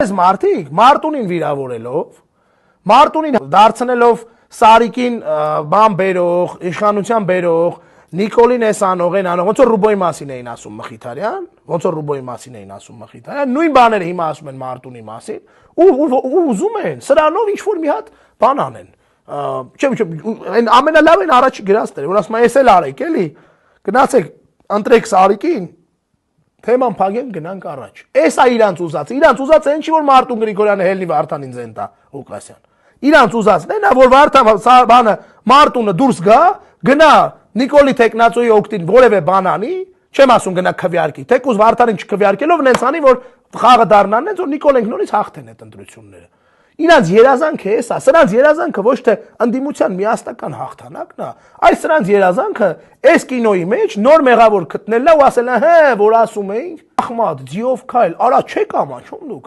Այս Մարտունին վիրավորելով, Մարտունին դարձնելով Սարիկին բան բերող, իշխանության բերող, Նիկոլին էս անող են անող, ոնց որ Ռուբոյի մասին էին ասում Մխիթարյան, ոնց որ Ռուբոյի մասին էին ասում Մխիթարյան, նույն բաները հիմա ասում են Մարտունի մասին, ու ուզում են սրանով ինչ-որ մի հատ բան անեն։ Այն ամենալավն առաջի գրածն էր, որ ասում են էս էլ արեք էլի, գնացեք ընտրեք Սարիկին, թեման փագեն գնանք առաջ։ Էս է իրանց ուզածը այն չի որ Մարտուն Գրիգորյանը հելնի Վարդանին զենտա Ղուկասյան։ Իրանց ուզածն է նա որ Վարդան բանը Մարտունը դուրս գա, գնա Նիկոլի Տեկնածոյի օգտին որևէ բան անի, չեմ ասում գնա քվեարկի, թեկուզ Վարդանին չքվեարկելով նենց անի որ խաղը դառնան նենց որ Նիկոլենք նորից հաղթեն այդ ընտրությունները։ Իրանց երազանքը էս է, սրանց երազանքը ոչ թե ընդդիմության միասնական հաղթանակն է, այլ սրանց երազանքը այս կինոյի մեջ նոր մեղավոր գտնելն է ու ասելն է, հե, որ ասում էինք, Ախմատ, ձիով քայլ, արա չեք ամանչում դուք։